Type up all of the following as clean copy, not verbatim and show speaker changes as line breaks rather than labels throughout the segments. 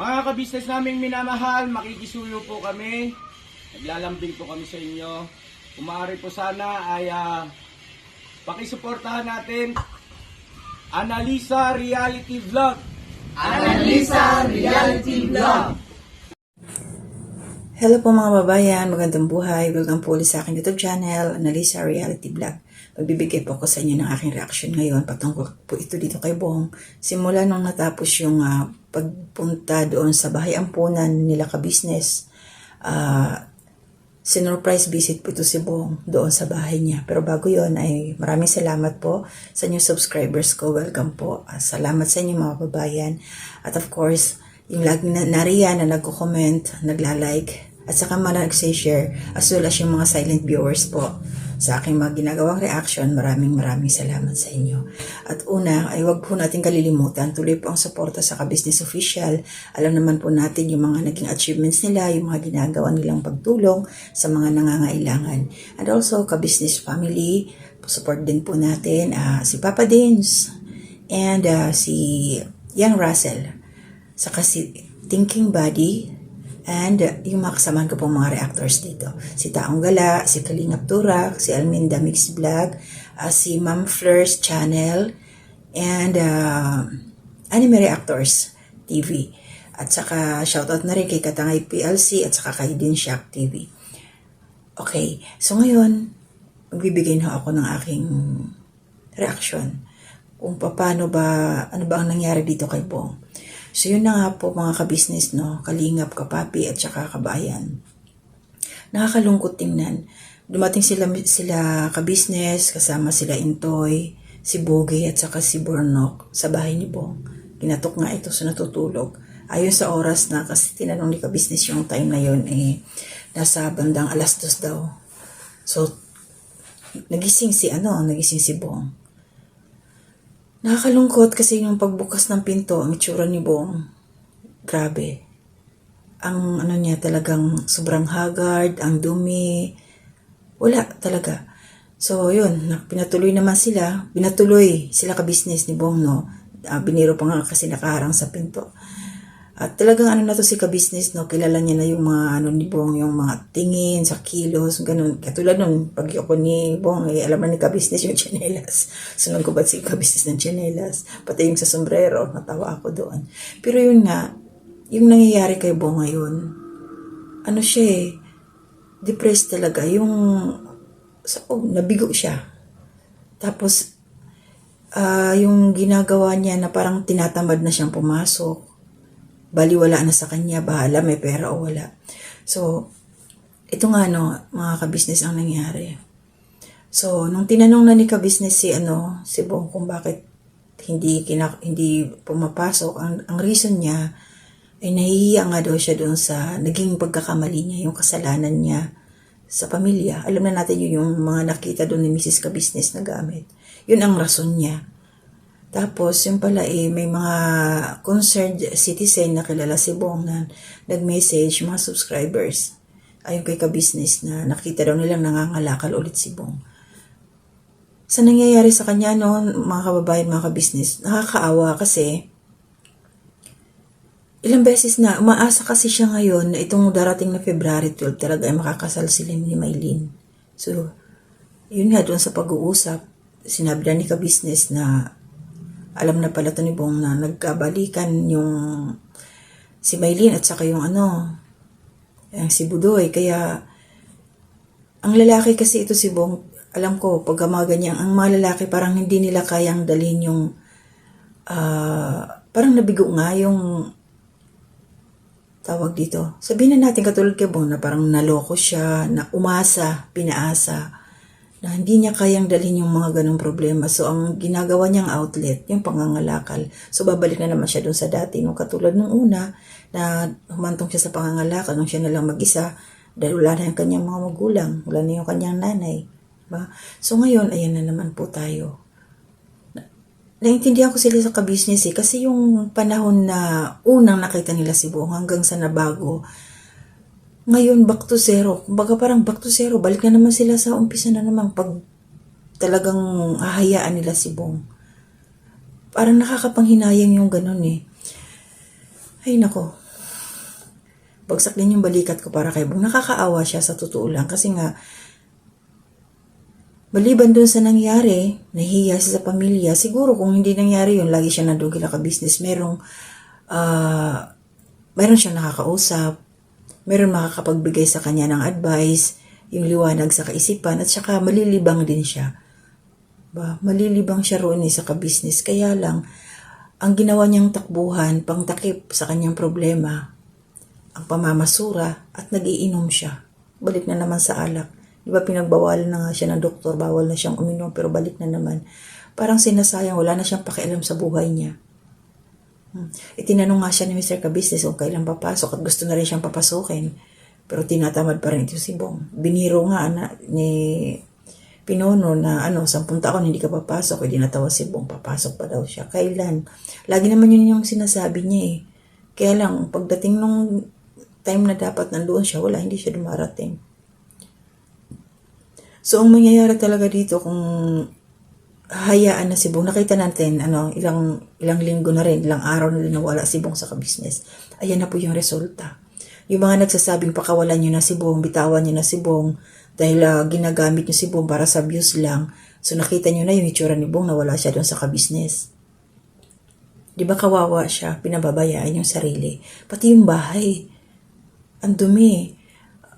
Mga kabisnes naming minamahal, makikisuyo po kami. Naglalambing po kami sa inyo. Kung maaari po sana ay pakisuportahan natin Analisa Reality Vlog.
Analisa Reality Vlog.
Hello po mga babayan, magandang buhay. Welcome po ulit sa aking YouTube channel, Analisa Reality Vlog. Magbibigay po ako sa inyo ng aking reaction ngayon patungkol po ito dito kay Bong. Simula nung natapos yung pagpunta doon sa bahay ampunan nila ka-business, sinurprise visit po ito si Bong doon sa bahay niya. Pero bago yon ay maraming salamat po sa inyong subscribers ko. Welcome po. Salamat sa inyo mga babayan. At of course, yung lagi nariyan na nagko-comment, nagla-like, at saka mga nag-share, as well as yung mga silent viewers po sa aking mga ginagawang reaction. Maraming salamat sa inyo. At una, ay wag po natin kalilimutan, tuloy po ang suporta sa Ka-Business Official. Alam naman po natin yung mga naging achievements nila, yung mga ginagawa nilang pagtulong sa mga nangangailangan. And also, Ka-Business Family, support din po natin si Papa Dins and si Young Russell, saka si Thinking Body, and yung mga kasamahan ko pong mga reactors dito. Si Taong Gala, si Kalingap Turak, si Alminda Mix Vlog, si Ma'am Flir's Channel, and Anime Reactors TV. At saka shoutout na rin kay Katangay PLC at saka kay Dinshack TV. Okay, so ngayon, magbibigay na ako ng aking reaction kung paano ba, ano ba ang nangyari dito kay Bong. So yun na nga po mga ka-business, no? Kalingap, kapapi at saka kabayan. Nakakalungkot tingnan. Dumating sila ka-business, kasama sila Intoy, si Bogie at saka si Bornok sa bahay ni Bong. Kinatok nga ito sa natutulog. Ayon sa oras na, kasi tinanong ni ka-business yung time na yun, nasa bandang 2:00 daw. So, nagising si Bong. Nakakalungkot kasi yung pagbukas ng pinto, ang itsura ni Bong, grabe. Ang niya talagang sobrang haggard, ang dumi, wala talaga. So yun, pinatuloy sila ka-business ni Bong, no? Biniro pa nga kasi nakaharang sa pinto. At talagang na to si ka-business, no? Kilala niya na yung mga ni Bong, yung mga tingin sa kilos, ganun. Katulad nun, pag ako ni Bong, alam na ni ka-business yung tsinelas. Sunod ko ba si ka-business ng tsinelas? Pati yung sa sombrero, natawa ako doon. Pero yun nga, yung nangyayari kay Bong ngayon, siya depressed talaga. Nabigo siya. Tapos, yung ginagawa niya na parang tinatamad na siyang pumasok. Baliwala na sa kanya, bahala may pera o wala. So, ito nga mga ka-business ang nangyari. So, nung tinanong na ni ka-business si Bong kung bakit hindi pumapasok, ang reason niya ay nahihiya nga daw siya doon sa naging pagkakamali niya, yung kasalanan niya sa pamilya. Alam na natin yung mga nakita doon ni Mrs. Ka-Business na gamit. Yun ang rason niya. Tapos, yung pala may mga concerned citizen na kilala si Bong na nag-message, mga subscribers, ayon kay ka-business na nakita daw nilang nangangalakal ulit si Bong. Sa nangyayari sa kanya, mga kababayan, mga ka-business, nakakaawa kasi ilang beses na, umaasa kasi siya ngayon na itong darating na February 12 talaga ay makakasal sila ni Maylin. So, yun nga doon sa pag-uusap, sinabi na ni ka-business na alam na pala to ni Bong na nagkabalikan yung si Maylin at saka yung si Budoy. Kaya ang lalaki kasi ito si Bong, alam ko pag mga ganyan, ang mga lalaki parang hindi nila kayang dalhin yung parang nabigo nga yung tawag dito. Sabihin na natin katulad kay Bong na parang naloko siya, na pinaasa, na hindi niya kayang dalhin yung mga ganong problema. So, ang ginagawa niyang outlet, yung pangangalakal. So, babalik na naman siya dun sa dati. Nung katulad nung una, na humantong siya sa pangangalakal, nung siya na lang mag-isa, dahil wala na yung kanyang mga magulang, wala na yung kanyang nanay. Diba? So, ngayon, ayan na naman po tayo. Naintindihan ko sila sa ka-business kasi yung panahon na unang nakita nila si Bong hanggang sa nabago, ngayon, back to zero. Kumbaga parang back to zero. Balik na naman sila sa umpisa na naman pag talagang hahayaan nila si Bong. Parang nakakapanghinayang yung ganun Ay nako. bagsak din yung balikat ko para kay Bong. Nakakaawa siya sa totoo lang kasi nga, maliban dun sa nangyari, nahihiya siya sa pamilya. Siguro kung hindi nangyari yun, lagi siya nandun ka business. Meron siyang nakakausap, meron makakapagbigay sa kanya ng advice, yung liwanag sa kaisipan, at saka malilibang din siya. Malilibang siya roon sa ka-business. Kaya lang, ang ginawa niyang takbuhan, pangtakip sa kanyang problema, ang pamamasura, at nagiinom siya. Balik na naman sa alak. Diba pinagbawalan na nga siya ng doktor, bawal na siyang uminom, pero balik na naman. Parang sinasayang, wala na siyang pakialam sa buhay niya. Itinanong nga siya ni Mr. Ka-Business kung kailan papasok at gusto na rin siyang papasukin. Pero tinatamad pa rin ito si Bong. Biniro nga ni Pinono na 10 taon hindi ka papasok. Hindi natawa si Bong, papasok pa daw siya. Kailan? Lagi naman yun yung sinasabi niya eh. Kaya lang, pagdating nung time na dapat nandoon siya, hindi siya dumarating. So, ang mangyayari talaga dito kung hayaan na si Bong, nakita natin, ilang linggo na rin, ilang araw na rin nawala si Bong sa ka-business. Ayan na po yung resulta. Yung mga nagsasabing pakawalan nyo na si Bong, bitawan nyo na si Bong, dahil ginagamit nyo si Bong para sa views lang. So, nakita nyo na yung itsura ni Bong, nawala siya doon sa ka-business. Di ba kawawa siya, pinababayaan yung sarili. Pati yung bahay, ang dumi.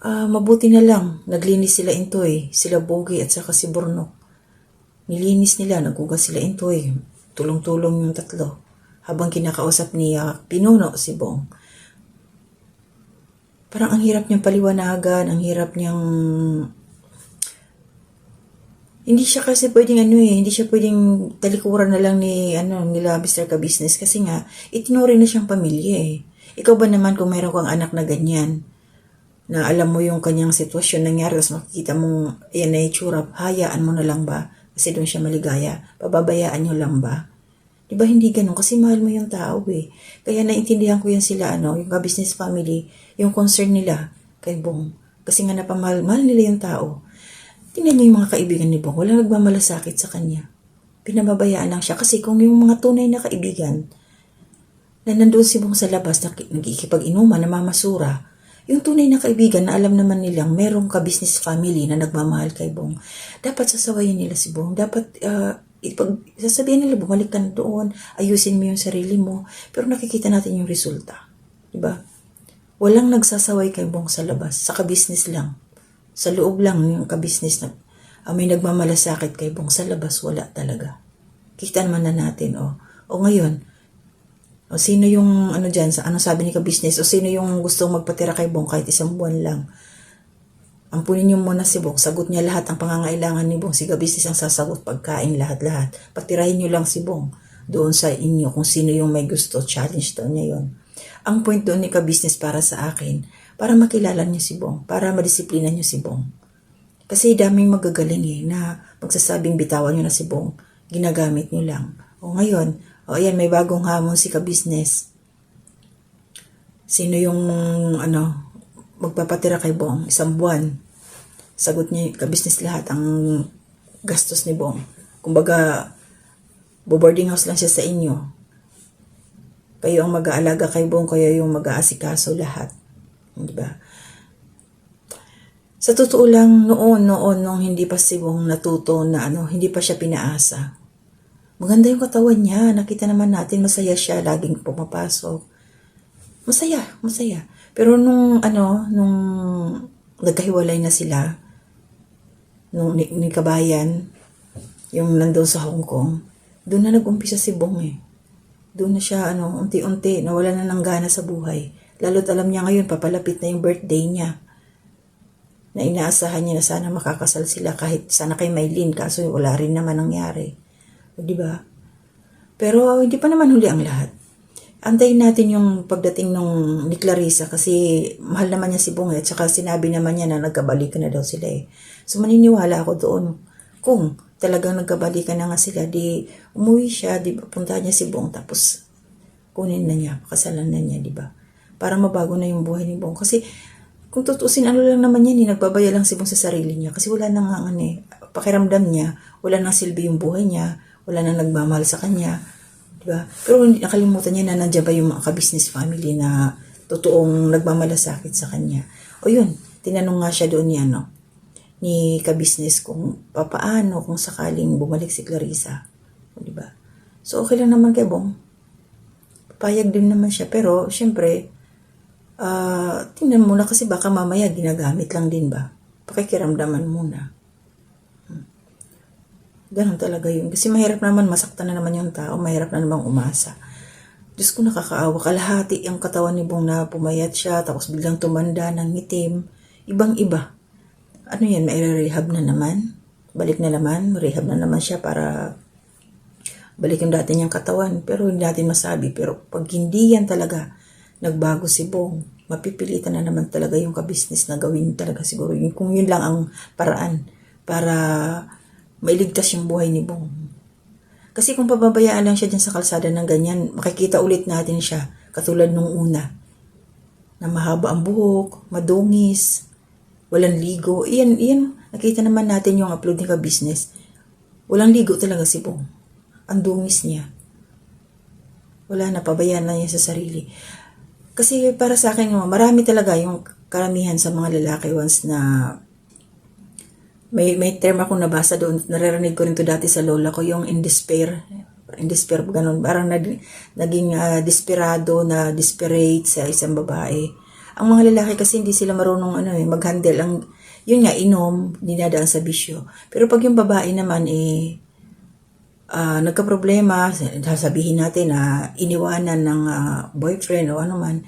Mabuti na lang, naglinis sila Intoy, sila Bogi at saka si Bornok. Nilinis nila, nagugas sila Intoy, tulong-tulong yung tatlo. Habang kinakausap ni Pinuno si Bong. Parang ang hirap niyang paliwanagan, ang hirap niyang... Hindi siya kasi pwedeng hindi siya pwedeng talikuran na lang nila Mr. Ka-Business kasi nga, itinuri na siyang pamilya eh. Ikaw ba naman kung mayroon kang anak na ganyan, na alam mo yung kanyang sitwasyon nangyari, tapos makikita mong yan na itsura, hayaan mo na lang ba? Kasi doon siya maligaya. Pababayaan nyo lang ba? Diba hindi ganun? Kasi mahal mo yung tao eh. Kaya naintindihan ko yan sila, yung ka-business family, yung concern nila kay Bong. Kasi nga mahal nila yung tao. Tingnan nyo yung mga kaibigan ni Bong. Walang nagmamalasakit sa kanya. Pinababayaan lang siya. Kasi kung yung mga tunay na kaibigan, na nandun si Bong sa labas, nagkikipag-inuman, namamasura, yung tunay na kaibigan na alam naman nilang merong ka-business family na nagmamahal kay Bong, dapat sasawayin nila si Bong. Dapat sasabihin nila, bumalik ka na doon, ayusin mo yung sarili mo. Pero nakikita natin yung resulta. Diba? Walang nagsasaway kay Bong sa labas. Sa ka-business lang. Sa loob lang yung ka-business na may nagmamalasakit kay Bong. Sa labas, wala talaga. Kita naman na natin, O ngayon, o sino yung dyan, sabi ni ka-business, o sino yung gustong magpatira kay Bong kahit 1 buwan lang. Ampunin niyo muna si Bong, sagot niya lahat ang pangangailangan ni Bong. Si ka-business ang sasagot, pagkain, lahat-lahat. Patirahin niyo lang si Bong doon sa inyo kung sino yung may gusto, challenge daw niya yun. Ang point doon ni ka-business para sa akin, para makilala niyo si Bong, para madisiplina niyo si Bong. Kasi daming magagaling na magsasabing bitawan niyo na si Bong, ginagamit niyo lang. O ngayon, ayan, may bagong hamon si ka-business. Sino yung, magpapatira kay Bong 1 buwan? Sagot niya, ka-business lahat ang gastos ni Bong. Kumbaga, boarding house lang siya sa inyo. Kayo ang mag-aalaga kay Bong, kayo yung mag-aasikaso lahat. Diba? Sa totoo lang, noon, nung hindi pa si Bong natuto na hindi pa siya pinaasa. Maganda yung katawan niya. Nakita naman natin, masaya siya. Laging pumapasok. Masaya. Pero nung nagkahiwalay na sila, nung ni Kabayan, yung nandun sa Hong Kong, doon na nag-umpisa si Bong eh. Doon na siya, unti-unti, nawala na ng gana sa buhay. Lalo't alam niya ngayon, papalapit na yung birthday niya. Na inaasahan niya na sana makakasal sila kahit sana kay Maylin, kaso wala rin naman nangyari. Diba? Pero hindi pa naman huli ang lahat. Antayin natin yung pagdating ni Clarissa kasi mahal naman niya si Bong at saka sinabi naman niya na nagkabalikan na daw sila eh. So maniniwala ako doon. Kung talagang nagkabalikan na nga sila, di umuwi siya, di punta niya si Bong tapos kunin na niya, pakasalan na niya, di ba? Para mabago na yung buhay ni Bong. Kasi kung tutusin, lang naman yan, nagbabaya lang si Bong sa sarili niya kasi wala nang pakiramdam niya, wala nang silbi yung buhay niya, wala nang nagmamahal sa kanya, diba? Pero nakalimutan niya na nandiyan ba yung mga ka-business family na totoong nagmamalasakit sa kanya. O yun, tinanong nga siya doon ni ka-business kung papaano kung sakaling bumalik si Clarissa. O, diba? So, okay lang naman kay Bong. Papayag din naman siya. Pero, syempre, tingnan muna kasi baka mamaya ginagamit lang din ba? Pakikiramdaman muna. Ganun talaga yun. Kasi mahirap naman, masaktan na naman yung tao. Mahirap na namang umasa. Diyos ko, nakakaawa. Kalahati ang katawan ni Bong na pumayat siya, tapos biglang tumanda ng itim. Ibang-iba. Ano yan, may rehab na naman? Balik na naman, rehab na naman siya para balik yung dati niyang katawan. Pero hindi natin masabi. Pero pag hindi yan talaga nagbago si Bong, mapipilitan na naman talaga yung ka-business na gawin talaga siguro. Kung yun lang ang paraan para mailigtas yung buhay ni Bong. Kasi kung pababayaan lang siya dyan sa kalsada ng ganyan, makikita ulit natin siya katulad nung una. Na mahaba ang buhok, madungis, walang ligo. Iyan, nakita naman natin yung upload ni ka-business. Walang ligo talaga si Bong. Ang dungis niya. Wala na, pabayaan na niya sa sarili. Kasi para sa akin, marami talaga yung karamihan sa mga lalaki once na may term akong nabasa doon, naririnig ko rin to dati sa lola ko, yung in despair, ganun, parang naging desperado, na desperate sa isang babae. Ang mga lalaki kasi hindi sila marunong mag-handle, yun nga, inom, dinadaan sa bisyo. Pero pag yung babae naman, nagka-problema, sasabihin natin na iniwanan ng boyfriend o ano man,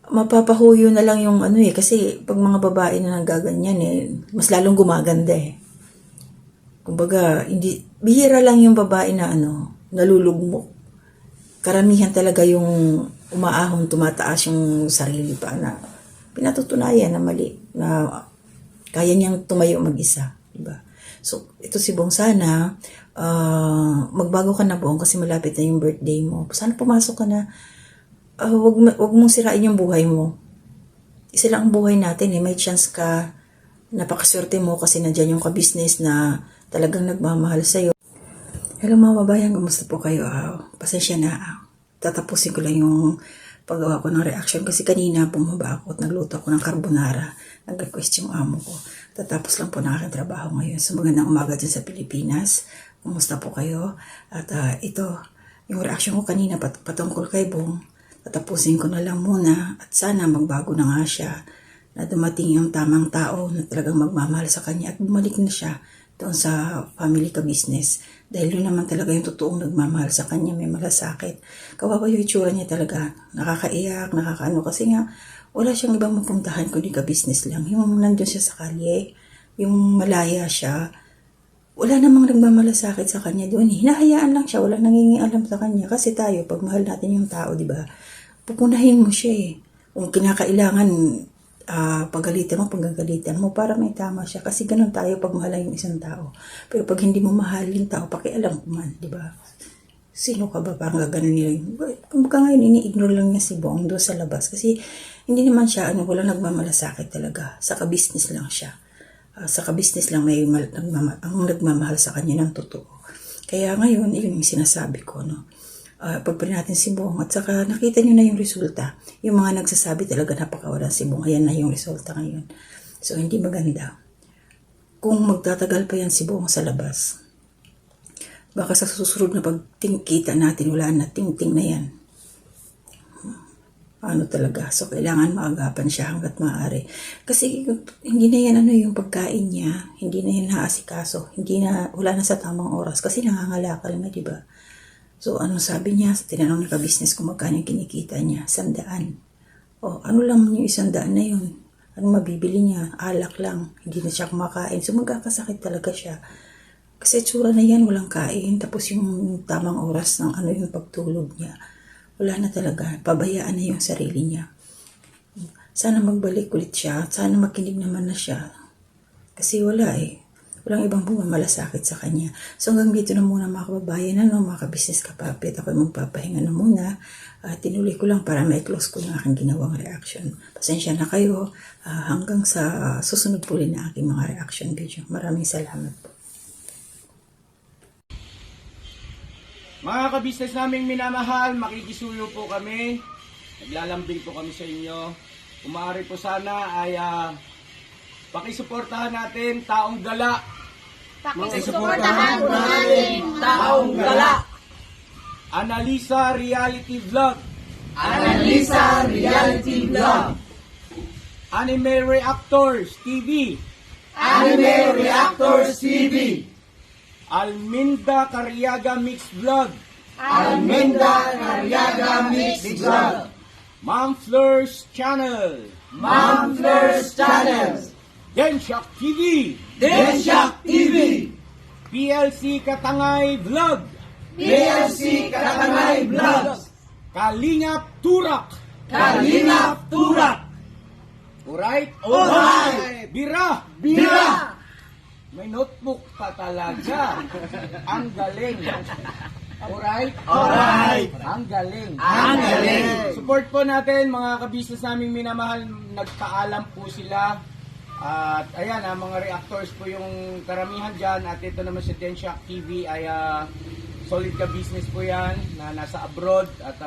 mapapahuyo na lang yung kasi pag mga babae na nagaganyan mas lalong gumaganda Kumbaga, bihira lang yung babae na nalulugmok. Karamihan talaga yung umaahon, tumataas yung sarili pa na pinatutunayan na mali, na kaya niyang tumayo mag-isa, diba? So, ito si Bong, sana magbago ka na, Bong, kasi malapit na yung birthday mo. Sana pumasok ka na. Wag mong sirain yung buhay mo. Isa lang ang buhay natin may chance ka, napakaswerte mo kasi nandyan yung ka-business na talagang nagmamahal sa'yo. Hello mga babayan, kumusta po kayo? Pasensya na, tatapusin ko lang yung paggawa ko ng reaction kasi kanina bumaba ako at nagluto ako ng carbonara. Nag-request yung amo ko. Tatapos lang po ng aking trabaho ngayon. So magandang umaga dyan sa Pilipinas. Kumusta po kayo? At ito, yung reaction ko kanina patungkol kay Bong. Tatapusin ko na lang muna at sana magbago na nga siya, na dumating yung tamang tao na talagang magmamahal sa kanya at bumalik na siya doon sa family ka-business. Dahil yun naman talaga yung totoong nagmamahal sa kanya, may malasakit. Kawawa yung itsura niya talaga, nakakaiyak, kasi nga wala siyang ibang mapuntahan kundi ka-business lang. Yung nandun siya sa kalye, yung malaya siya, wala namang nagmamalasakit sa kanya doon. Hinahayaan lang siya, wala nangingialam sa kanya. Kasi tayo, pag mahal natin yung tao, di ba? Pupunahin mo siya Kung kinakailangan, pagalitan mo para may tama siya. Kasi ganun tayo pag mahal yung isang tao. Pero pag hindi mo mahal yung tao, pakialam ko man, di ba? Sino ka ba? Parang gaganon nila yun. Kumbaga ngayon, ini-ignore lang niya si Bong doon sa labas. Kasi hindi naman siya, walang nagmamalasakit talaga. Sa ka-business lang siya. Sa ka-business lang may ang nagmamahal sa kanya ng totoo. Kaya ngayon, yun yung sinasabi ko, pagpili natin si Bong at saka nakita nyo na yung resulta. Yung mga nagsasabi talaga napakawalan si Bong, ayan na yung resulta ngayon. So, hindi maganda. Kung magtatagal pa yan si Bong sa labas, baka sa susunod na pagtingkita natin, wala na, ting-ting na yan. Talaga. So, kailangan maagapan siya hanggat maaari. Kasi, hindi na yan yung pagkain niya. Hindi na yan naasikaso. Wala na sa tamang oras. Kasi nangangalakal na, diba? So, sabi niya? Tinanong ni ka-business kung magkano yung kinikita niya. 100. Ano lang yung 100 na yun? Anong mabibili niya? Alak lang. Hindi na siya kumakain. So, magkakasakit talaga siya. Kasi tsura na yan, walang kain. Tapos yung tamang oras ng yung pagtulog niya. Wala na talaga. Pabayaan na yung sarili niya. Sana magbalik ulit siya. Sana makinig naman na siya. Kasi wala Walang ibang malasakit sa kanya. So hanggang dito na muna mga kababayan, mga ka-business kapapit. Ako'y magpapahinga na muna. Tinuloy ko lang para ma-close ko yung aking ginawang reaction. Pasensya na kayo. Hanggang sa susunod po rin na aking mga reaction video. Maraming salamat po.
Mga ka-business naming minamahal, makikisuyo po kami. Naglalambing po kami sa inyo. Kung maaari po sana ay pakisuportahan natin Taong Gala.
Pakisuportahan po natin Taong Gala.
Analisa Reality Vlog.
Analisa Reality Vlog.
Anime Reactors TV.
Anime Reactors TV.
Alminda Cariaga Mix Vlog.
Almenda Cariaga Mix Vlog.
Ma'am Fleurs Channel.
Ma'am Fleurs Channel.
Densyak TV.
Densyak TV.
PLC Katangay Vlog.
PLC Katangay Vlog.
Kalingap Turak.
Kalingap Turak.
Alright?
Alright.
Bira.
Bira.
May notebook pa talaga. Ang galing. Alright?
Alright.
Ang galing.
Ang galing.
Support po natin mga kabisnes naming minamahal. Nagpaalam po sila. At ayan, mga reactors po yung karamihan dyan. At ito naman si Densyak TV ay solid ka business po yan na nasa abroad. At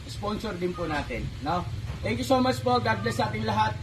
sponsor din po natin. No? Thank you so much po. God bless sa ating lahat.